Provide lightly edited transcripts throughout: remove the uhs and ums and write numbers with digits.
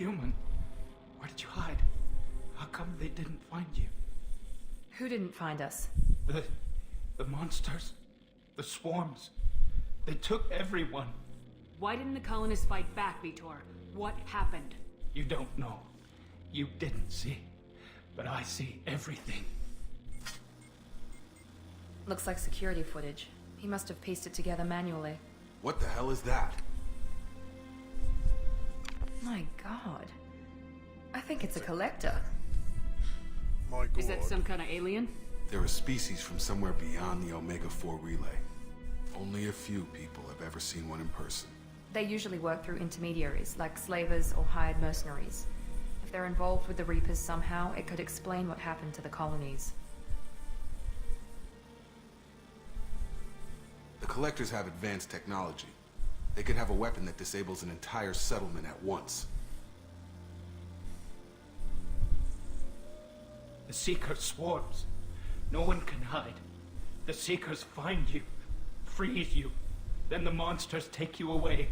human. Where did you hide? How come they didn't find you? Who didn't find us? The monsters. The swarms. They took everyone. Why didn't the colonists fight back, Vitor? What happened? You don't know. You didn't see. But I see everything. Looks like security footage. He must have pieced it together manually. What the hell is that? My god. I think it's a collector. My god. Is that some kind of alien? They're a species from somewhere beyond the Omega-4 relay. Only a few people have ever seen one in person. They usually work through intermediaries, like slavers or hired mercenaries. If they're involved with the Reapers somehow, it could explain what happened to the colonies. The Collectors have advanced technology. They could have a weapon that disables an entire settlement at once. The Seeker swarms. No one can hide. The Seekers find you, freeze you, then the monsters take you away.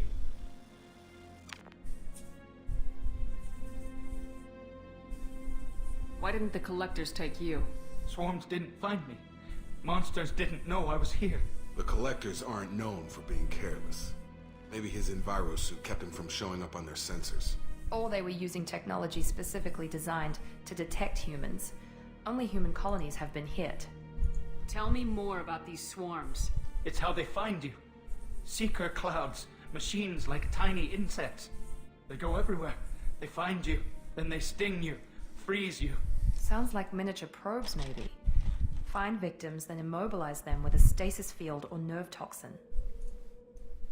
Why didn't the collectors take you? Swarms didn't find me. Monsters didn't know I was here. The Collectors aren't known for being careless. Maybe his Enviro suit kept him from showing up on their sensors. Or they were using technology specifically designed to detect humans. Only human colonies have been hit. Tell me more about these swarms. It's how they find you. Seeker clouds, machines like tiny insects. They go everywhere. They find you, then they sting you, freeze you. Sounds like miniature probes, maybe. Find victims, then immobilize them with a stasis field or nerve toxin.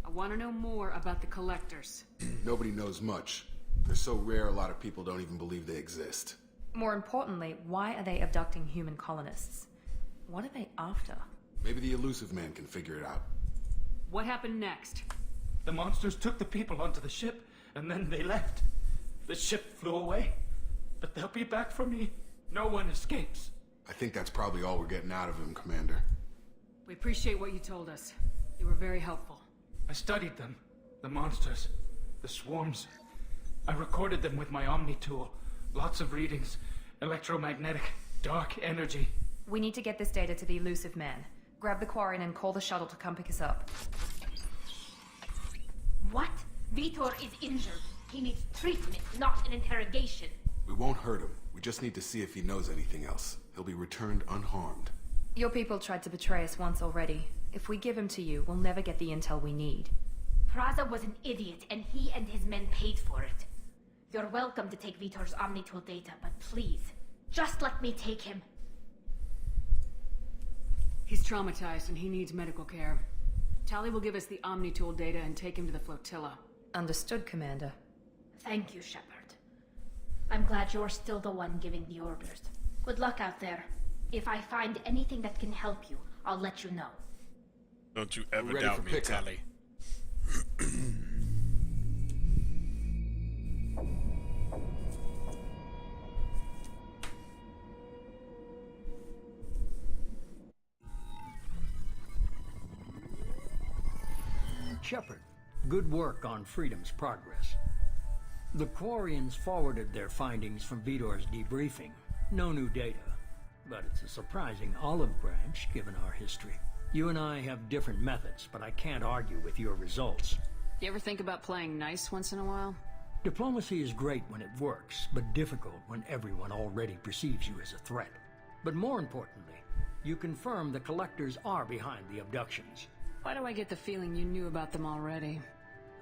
I want to know more about the collectors. Nobody knows much. They're so rare a lot of people don't even believe they exist. More importantly, why are they abducting human colonists? What are they after? Maybe the Elusive Man can figure it out. What happened next? The monsters took the people onto the ship, and then they left. The ship flew away. But they'll be back for me. No one escapes. I think that's probably all we're getting out of him, Commander. We appreciate what you told us. You were very helpful. I studied them. The monsters. The swarms. I recorded them with my Omni tool. Lots of readings. Electromagnetic. Dark energy. We need to get this data to the Elusive Man. Grab the Quarian and call the shuttle to come pick us up. What? Vitor is injured. He needs treatment, not an interrogation. We won't hurt him. We just need to see if he knows anything else. He'll be returned unharmed. Your people tried to betray us once already. If we give him to you, we'll never get the intel we need. Praza was an idiot, and he and his men paid for it. You're welcome to take Vitor's Omnitool data, but please, just let me take him. He's traumatized and he needs medical care. Tali will give us the Omnitool data and take him to the flotilla. Understood, Commander. Thank you, Shepard. I'm glad you're still the one giving the orders. Good luck out there. If I find anything that can help you, I'll let you know. Don't you ever Ready doubt for me, pickup. Tali. Shepard, good work on Freedom's progress. The Quarians forwarded their findings from Vitor's debriefing. No new data, but it's a surprising olive branch given our history. You and I have different methods, but I can't argue with your results. You ever think about playing nice once in a while? Diplomacy is great when it works, but difficult when everyone already perceives you as a threat. But more importantly, you confirm the Collectors are behind the abductions. Why do I get the feeling you knew about them already?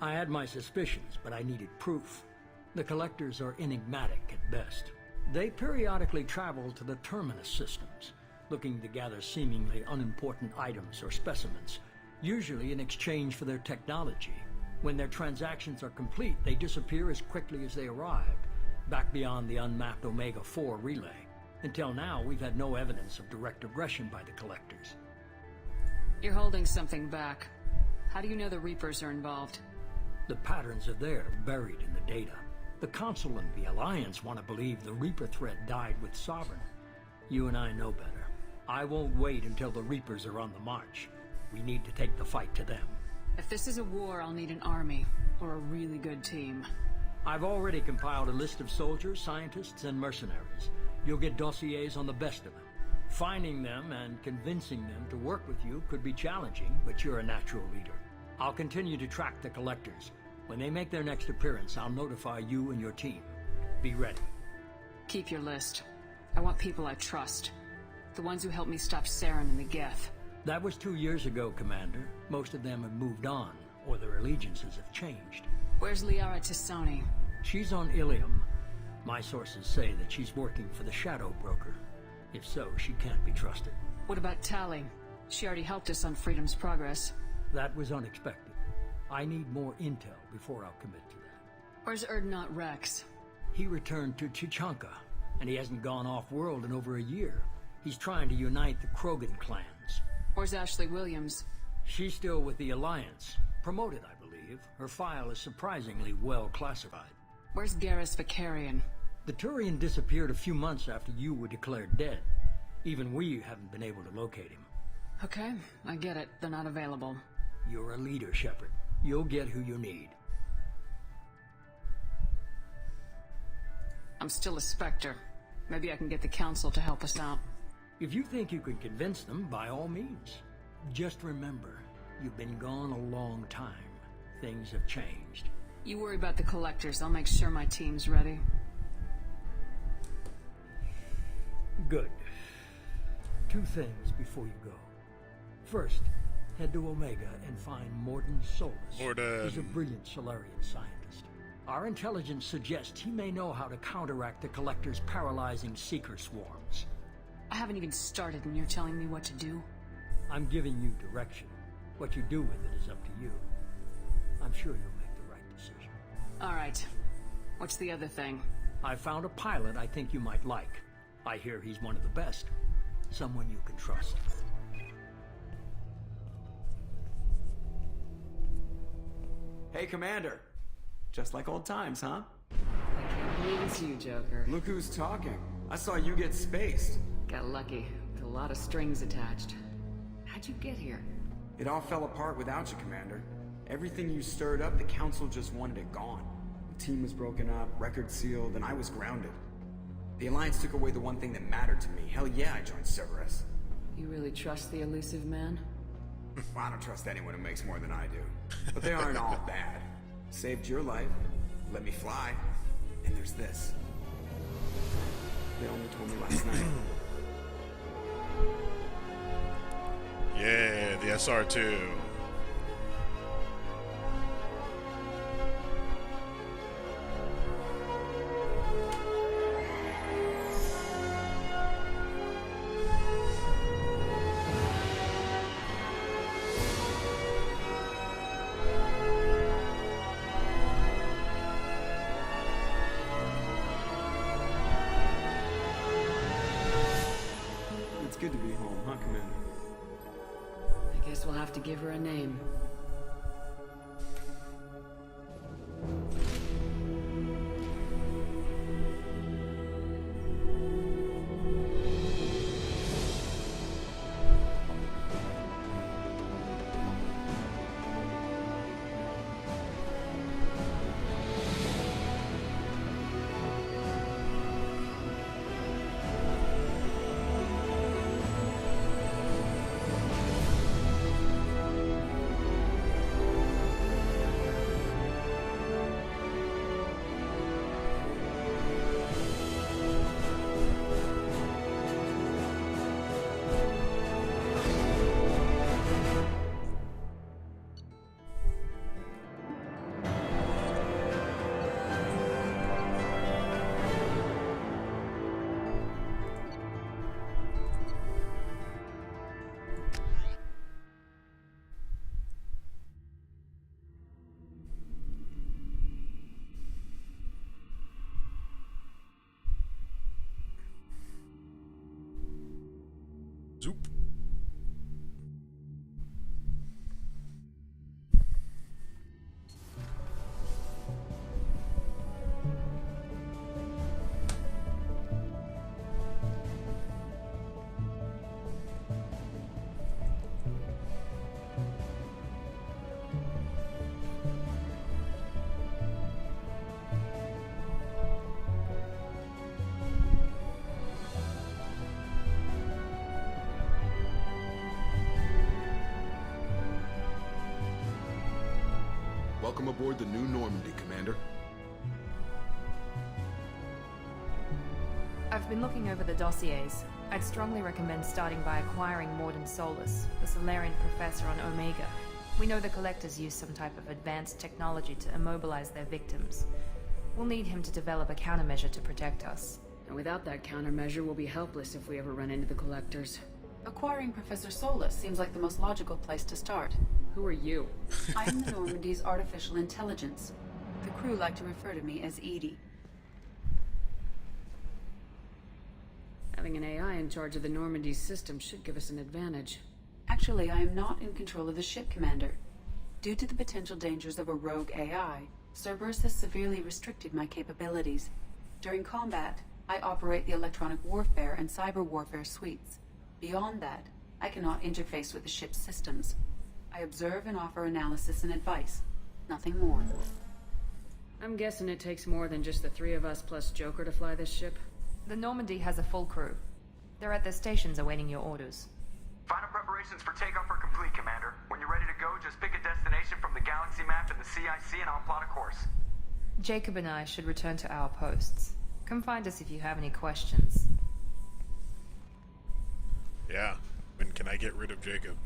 I had my suspicions, but I needed proof. The Collectors are enigmatic at best. They periodically travel to the Terminus systems, looking to gather seemingly unimportant items or specimens, usually in exchange for their technology. When their transactions are complete, they disappear as quickly as they arrived, back beyond the unmapped Omega-4 relay. Until now, we've had no evidence of direct aggression by the Collectors. You're holding something back. How do you know the Reapers are involved? The patterns are there, buried in the data. The Council and the Alliance want to believe the Reaper threat died with Sovereign. You and I know better. I won't wait until the Reapers are on the march. We need to take the fight to them. If this is a war, I'll need an army, or a really good team. I've already compiled a list of soldiers, scientists, and mercenaries. You'll get dossiers on the best of them. Finding them and convincing them to work with you could be challenging, but you're a natural leader. I'll continue to track the collectors. When they make their next appearance, I'll notify you and your team. Be ready. Keep your list. I want people I trust. The ones who helped me stop Saren and the Geth. That was 2 years ago, Commander. Most of them have moved on, or their allegiances have changed. Where's Liara T'Soni? She's on Ilium. My sources say that she's working for the Shadow Broker. If so, she can't be trusted. What about Tali? She already helped us on Freedom's Progress. That was unexpected. I need more intel before I'll commit to that. Where's Erdnot Rex? He returned to Chichanka, and he hasn't gone off-world in over a year. He's trying to unite the Krogan clans. Where's Ashley Williams? She's still with the Alliance. Promoted, I believe. Her file is surprisingly well classified. Where's Garrus Vicarian? The Turian disappeared a few months after you were declared dead. Even we haven't been able to locate him. Okay, I get it. They're not available. You're a leader, Shepard. You'll get who you need. I'm still a Spectre. Maybe I can get the Council to help us out. If you think you can convince them, by all means. Just remember, you've been gone a long time. Things have changed. You worry about the Collectors. I'll make sure my team's ready. Good. 2 things before you go. First, head to Omega and find Mordin Solus. Mordin. He's a brilliant Solarian scientist. Our intelligence suggests he may know how to counteract the Collector's paralyzing Seeker swarms. I haven't even started and you're telling me what to do? I'm giving you direction. What you do with it is up to you. I'm sure you'll make the right decision. All right. What's the other thing? I found a pilot I think you might like. I hear he's one of the best. Someone you can trust. Hey, Commander. Just like old times, huh? I can't believe it's you, Joker. Look who's talking. I saw you get spaced. Got lucky, with a lot of strings attached. How'd you get here? It all fell apart without you, Commander. Everything you stirred up, the Council just wanted it gone. The team was broken up, record sealed, and I was grounded. The Alliance took away the one thing that mattered to me. Hell yeah, I joined Cerberus. You really trust the elusive man? Well, I don't trust anyone who makes more than I do. But they aren't all bad. Saved your life, let me fly, and there's this. They only told me last night. Yeah, the SR2. It's good to be home, huh, Commander? I guess we'll have to give her a name. Zoop. Welcome aboard the new Normandy, Commander. I've been looking over the dossiers. I'd strongly recommend starting by acquiring Morden Solus, the Solarian professor on Omega. We know the Collectors use some type of advanced technology to immobilize their victims. We'll need him to develop a countermeasure to protect us. And without that countermeasure, we'll be helpless if we ever run into the Collectors. Acquiring Professor Solus seems like the most logical place to start. Who are you? I am the Normandy's artificial intelligence. The crew like to refer to me as Edie. Having an AI in charge of the Normandy's system should give us an advantage. Actually, I am not in control of the ship, Commander. Due to the potential dangers of a rogue AI, Cerberus has severely restricted my capabilities. During combat, I operate the electronic warfare and cyber warfare suites. Beyond that, I cannot interface with the ship's systems. I observe and offer analysis and advice. Nothing more. I'm guessing it takes more than just the three of us plus Joker to fly this ship. The Normandy has a full crew. They're at their stations awaiting your orders. Final preparations for takeoff are complete, Commander. When you're ready to go, just pick a destination from the galaxy map in the CIC and I'll plot a course. Jacob and I should return to our posts. Come find us if you have any questions. Yeah. When can I get rid of Jacob?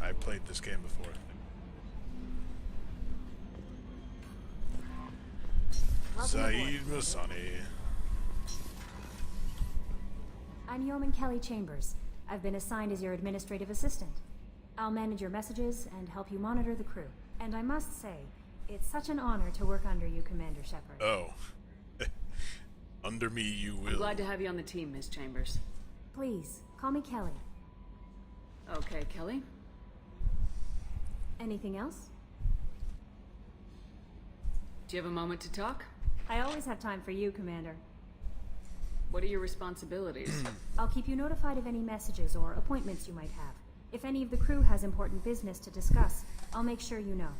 I played this game before. Saeed Masani. I'm Yeoman Kelly Chambers. I've been assigned as your administrative assistant. I'll manage your messages and help you monitor the crew. And I must say, it's such an honor to work under you, Commander Shepard. Oh. Under me you will. I'm glad to have you on the team, Miss Chambers. Please, call me Kelly. Okay, Kelly. Anything else? Do you have a moment to talk? I always have time for you, Commander. What are your responsibilities? I'll keep you notified of any messages or appointments you might have. If any of the crew has important business to discuss, I'll make sure you know.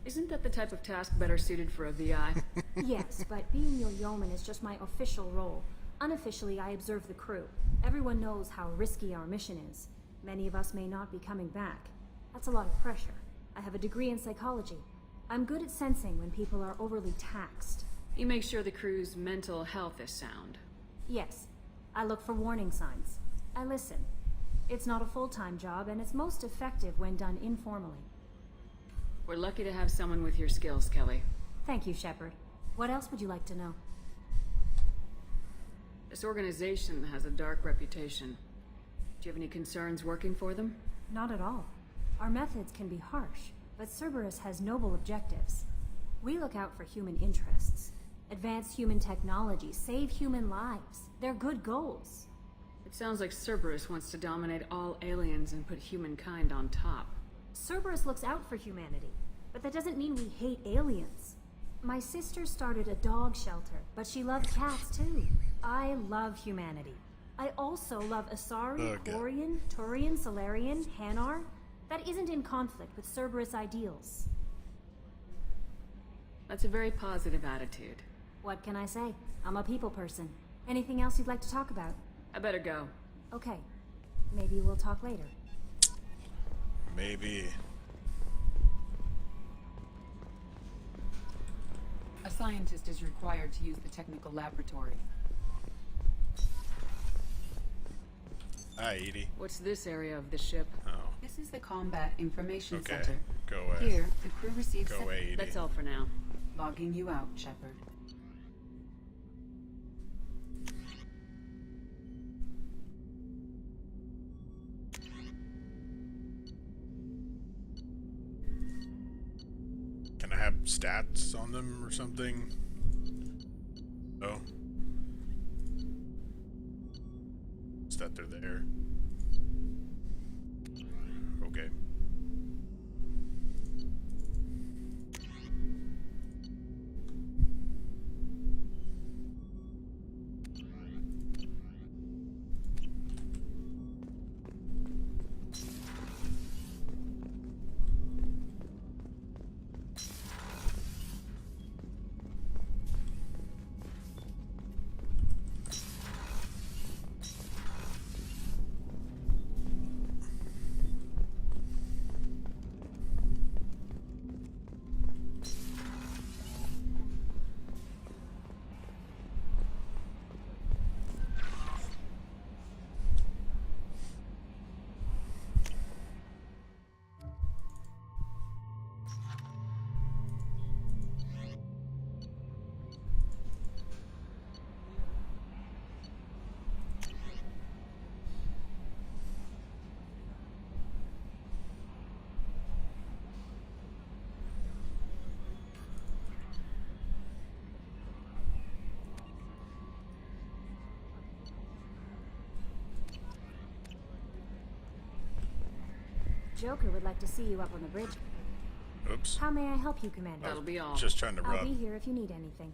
Isn't that the type of task better suited for a VI? Yes, but being your yeoman is just my official role. Unofficially, I observe the crew. Everyone knows how risky our mission is. Many of us may not be coming back. That's a lot of pressure. I have a degree in psychology. I'm good at sensing when people are overly taxed. You make sure the crew's mental health is sound. Yes. I look for warning signs. I listen. It's not a full-time job, and it's most effective when done informally. We're lucky to have someone with your skills, Kelly. Thank you, Shepard. What else would you like to know? This organization has a dark reputation. Do you have any concerns working for them? Not at all. Our methods can be harsh, but Cerberus has noble objectives. We look out for human interests. Advance human technology, save human lives. They're good goals. It sounds like Cerberus wants to dominate all aliens and put humankind on top. Cerberus looks out for humanity, but that doesn't mean we hate aliens. My sister started a dog shelter, but she loved cats too. I love humanity. I also love Asari, Quarian, Turian, Solarian, Hanar. That isn't in conflict with Cerberus ideals. That's a very positive attitude. What can I say? I'm a people person. Anything else you'd like to talk about? I better go. Okay. Maybe we'll talk later. Maybe. A scientist is required to use the technical laboratory. Hi, Edie. What's this area of the ship? Oh. This is the Combat Information Okay. Center. Go away. Here, the crew receives... Go away, Edie. That's all for now. Logging you out, Shepard. Can I have stats on them or something? Oh. Is that they're there? Okay. Joker would like to see you up on the bridge. Oops. How may I help you, Commander? That'll be all. Just trying to I'll rub. be here if you need anything.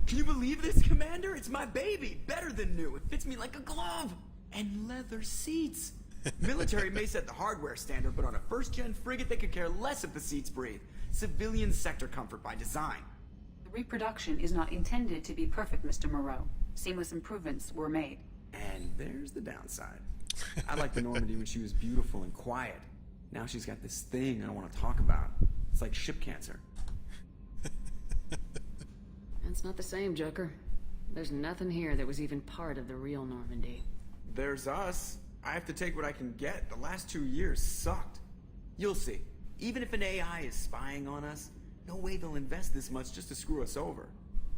Can you believe this, Commander? It's my baby! Better than new. It fits me like a glove! And leather seats! Military may set the hardware standard, but on a first-gen frigate, they could care less if the seats breathe. Civilian sector comfort by design. The reproduction is not intended to be perfect, Mr. Moreau. Seamless improvements were made. And there's the downside. I liked the Normandy when she was beautiful and quiet. Now she's got this thing I don't want to talk about. It's like ship cancer. That's not the same, Joker. There's nothing here that was even part of the real Normandy. There's us. I have to take what I can get. The last 2 years sucked. You'll see. Even if an AI is spying on us, no way they'll invest this much just to screw us over.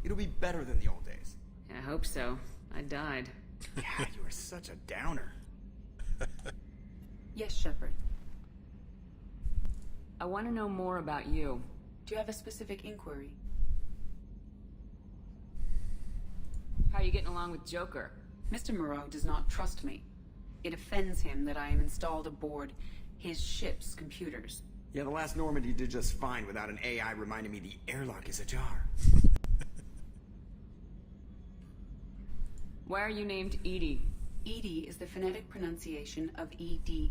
It'll be better than the old days. I hope so. I died. Yeah, you were such a downer. Yes, Shepard. I want to know more about you. Do you have a specific inquiry? How are you getting along with Joker? Mr. Moreau does not trust me. It offends him that I am installed aboard his ship's computers. Yeah, the last Normandy did just fine without an AI reminding me the airlock is ajar. Why are you named Edie? EDI is the phonetic pronunciation of EDI.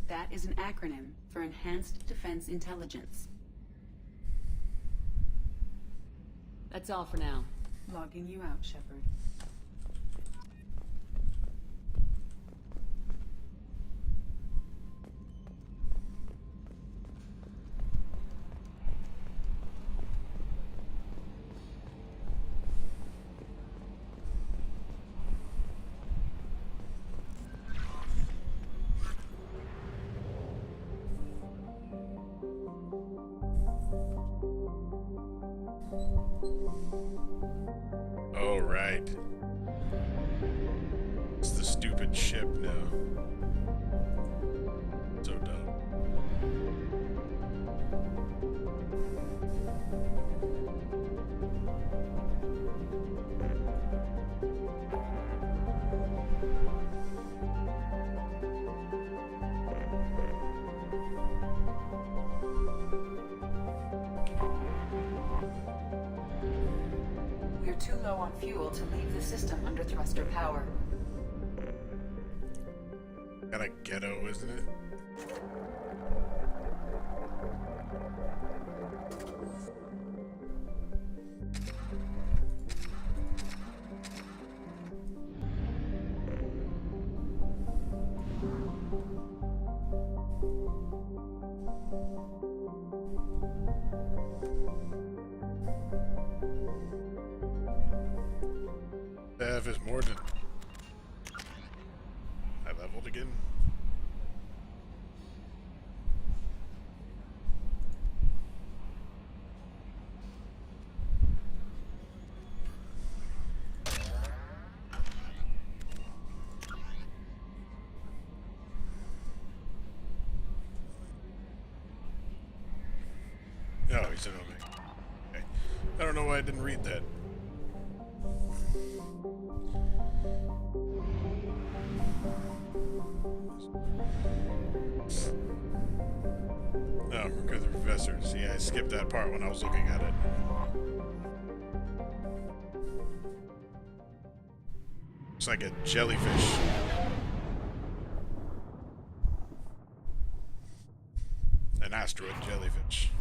That is an acronym for Enhanced Defense Intelligence. That's all for now. Logging you out, Shepard. Oh, right. It's the stupid ship now. So dumb. We're too low on fuel to leave the system under thruster power. Kinda ghetto, isn't it? Bev is more than I leveled again. No, he's an Omega. Okay. I don't know why I didn't read that. Oh, recruit the professor. See, I skipped that part when I was looking at it. Looks like a jellyfish. An asteroid jellyfish.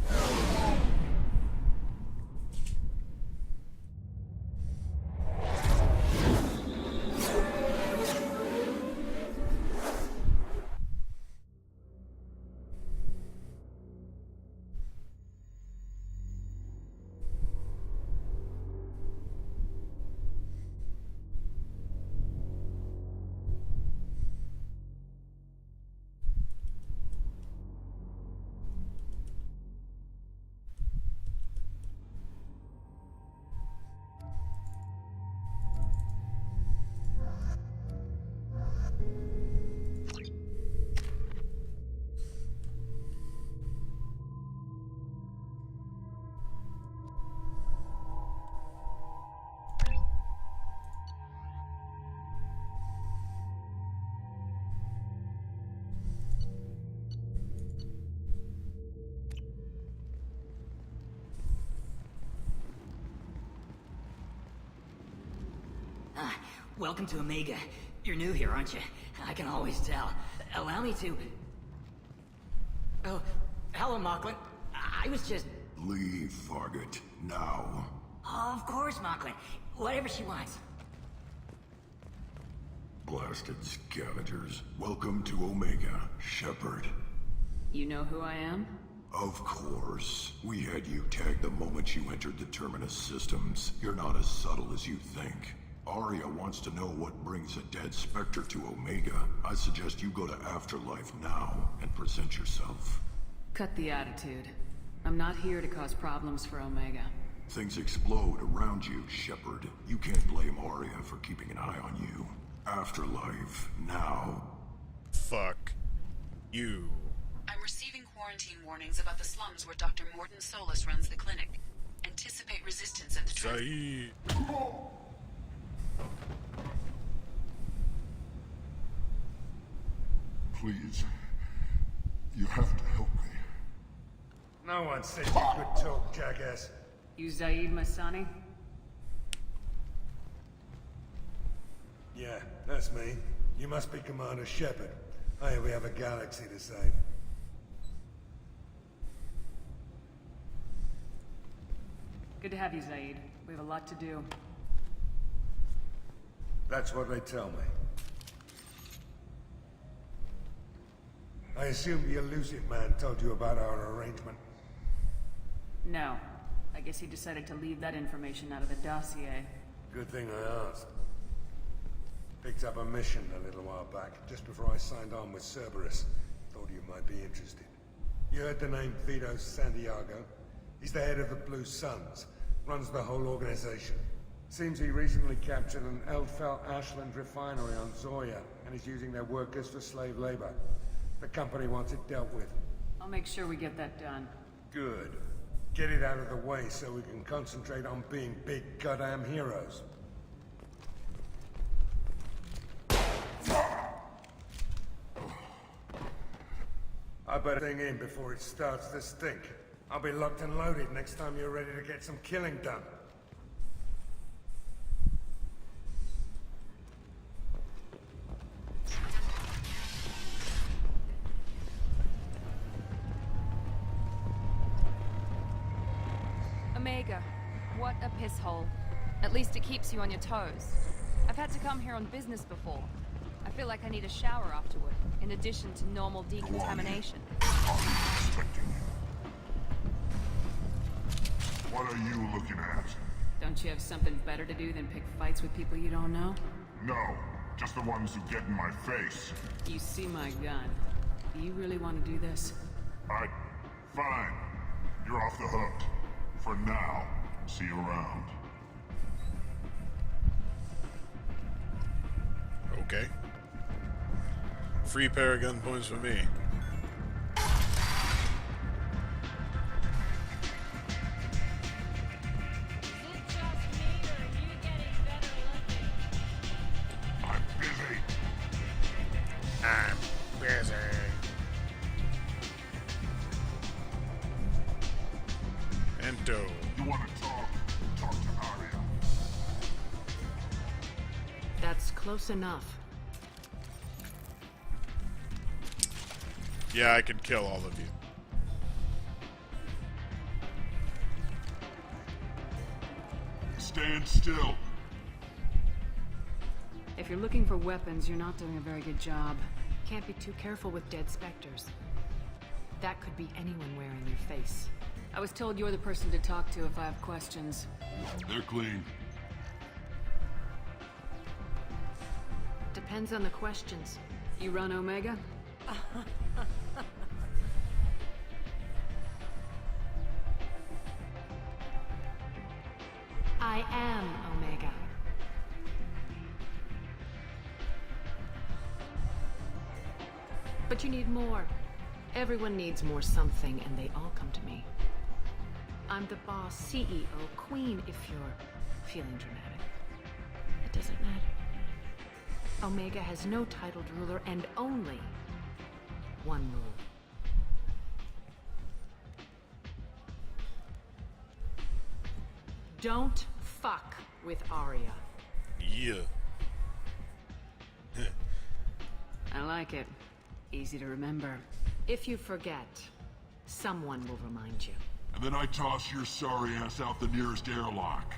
Welcome to Omega. You're new here, aren't you? I can always tell. Allow me to... Oh, hello, Mocklin. I was just... Leave, Fargate. Now. Oh, of course, Mocklin. Whatever she wants. Blasted scavengers. Welcome to Omega, Shepard. You know who I am? Of course. We had you tagged the moment you entered the Terminus systems. You're not as subtle as you think. Arya wants to know what brings a dead Spectre to Omega. I suggest you go to Afterlife now and present yourself. Cut the attitude. I'm not here to cause problems for Omega. Things explode around you, Shepard. You can't blame Arya for keeping an eye on you. Afterlife, now. Fuck you. I'm receiving quarantine warnings about the slums where Dr. Mordin Solus runs the clinic. Anticipate resistance at the Zaid. Please. You have to help me. No one said you could talk, jackass. You Zaid Masani? Yeah, that's me. You must be Commander Shepard. Hey, we have a galaxy to save. Good to have you, Zaid. We have a lot to do. That's what they tell me. I assume the elusive man told you about our arrangement. No. I guess he decided to leave that information out of the dossier. Good thing I asked. Picked up a mission a little while back, just before I signed on with Cerberus. Thought you might be interested. You heard the name Vito Santiago? He's the head of the Blue Suns. Runs the whole organization. Seems he recently captured an Eldfell Ashland refinery on Zoya, and is using their workers for slave labor. The company wants it dealt with. I'll make sure we get that done. Good. Get it out of the way so we can concentrate on being big goddamn heroes. I better thing in before it starts to stink. I'll be locked and loaded next time you're ready to get some killing done. Omega, what a piss hole. At least it keeps you on your toes. I've had to come here on business before. I feel like I need a shower afterward, in addition to normal decontamination. What are you looking at? Don't you have something better to do than pick fights with people you don't know? No, just the ones who get in my face. You see my gun. Do you really want to do this? Fine. You're off the hook. For now. See you around. Okay. Free Paragon points for me. I'm busy. I'm busy. Ento. You want to talk? Talk to Arya. That's close enough. Yeah, I can kill all of you. Stand still. If you're looking for weapons, you're not doing a very good job. Can't be too careful with dead specters. That could be anyone wearing your face. I was told you're the person to talk to if I have questions. They're clean. Depends on the questions. You run Omega? I am Omega. But you need more. Everyone needs more something, and they all come to me. I'm the boss, CEO, queen, if you're feeling dramatic. It doesn't matter. Omega has no titled ruler and only one rule. Don't fuck with Arya. Yeah. I like it. Easy to remember. If you forget, someone will remind you. And then I toss your sorry ass out the nearest airlock.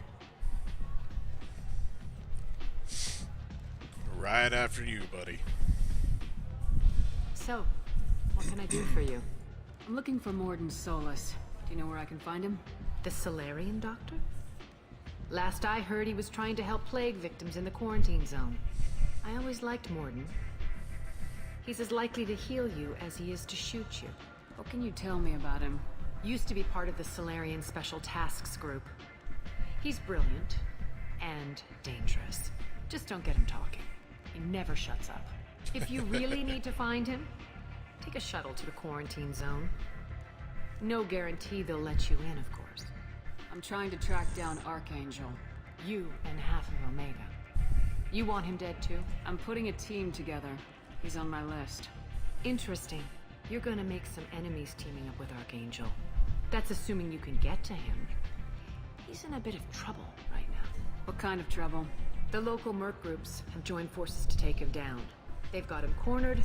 Right after you, buddy. So, what can I do for you? I'm looking for Morden Solus. Do you know where I can find him? The Solarian doctor? Last I heard, he was trying to help plague victims in the quarantine zone. I always liked Morden. He's as likely to heal you as he is to shoot you. What can you tell me about him? Used to be part of the Solarian Special Tasks Group. He's brilliant and dangerous. Just don't get him talking. He never shuts up. If you really need to find him, take a shuttle to the quarantine zone. No guarantee they'll let you in, of course. I'm trying to track down Archangel. You and half of Omega. You want him dead too? I'm putting a team together. He's on my list. Interesting. You're gonna make some enemies teaming up with Archangel. That's assuming you can get to him. He's in a bit of trouble right now. What kind of trouble? The local merc groups have joined forces to take him down. They've got him cornered,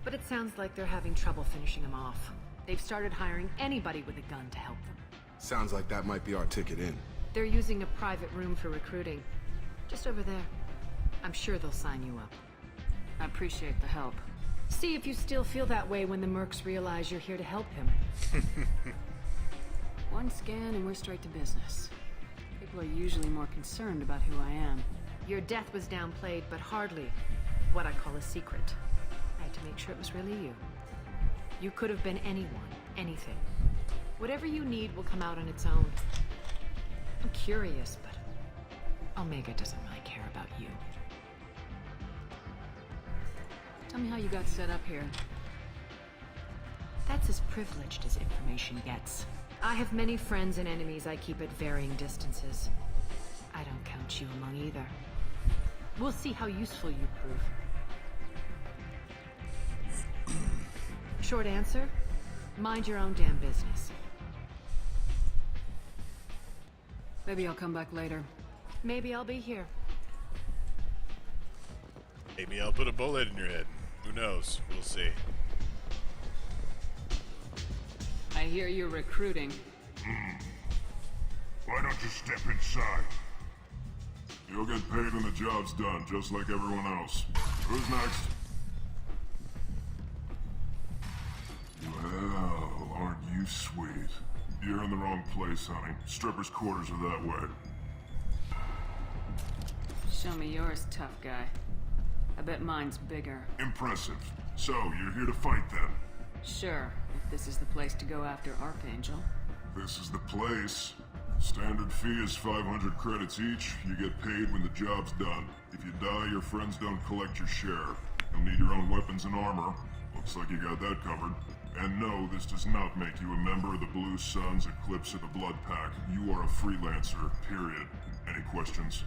but it sounds like they're having trouble finishing him off. They've started hiring anybody with a gun to help them. Sounds like that might be our ticket in. They're using a private room for recruiting. Just over there. I'm sure they'll sign you up. I appreciate the help. See if you still feel that way when the mercs realize you're here to help him. One scan and we're straight to business. People are usually more concerned about who I am. Your death was downplayed, but hardly what I call a secret. I had to make sure it was really you. You could have been anyone, anything. Whatever you need will come out on its own. I'm curious, but Omega doesn't really care about you. Tell me how you got set up here. That's as privileged as information gets. I have many friends and enemies I keep at varying distances. I don't count you among either. We'll see how useful you prove. Short answer, mind your own damn business. Maybe I'll come back later. Maybe I'll be here. Maybe I'll put a bullet in your head. Who knows? We'll see. I hear you're recruiting. Why don't you step inside? You'll get paid when the job's done, just like everyone else. Who's next? Well, aren't you sweet? You're in the wrong place, honey. Strippers' quarters are that way. Show me yours, tough guy. I bet mine's bigger. Impressive. So, you're here to fight then? Sure, if this is the place to go after Archangel. This is the place. Standard fee is 500 credits each. You get paid when the job's done. If you die, your friends don't collect your share. You'll need your own weapons and armor. Looks like you got that covered. And no, this does not make you a member of the Blue Suns, Eclipse, or the Blood Pack. You are a freelancer, period. Any questions?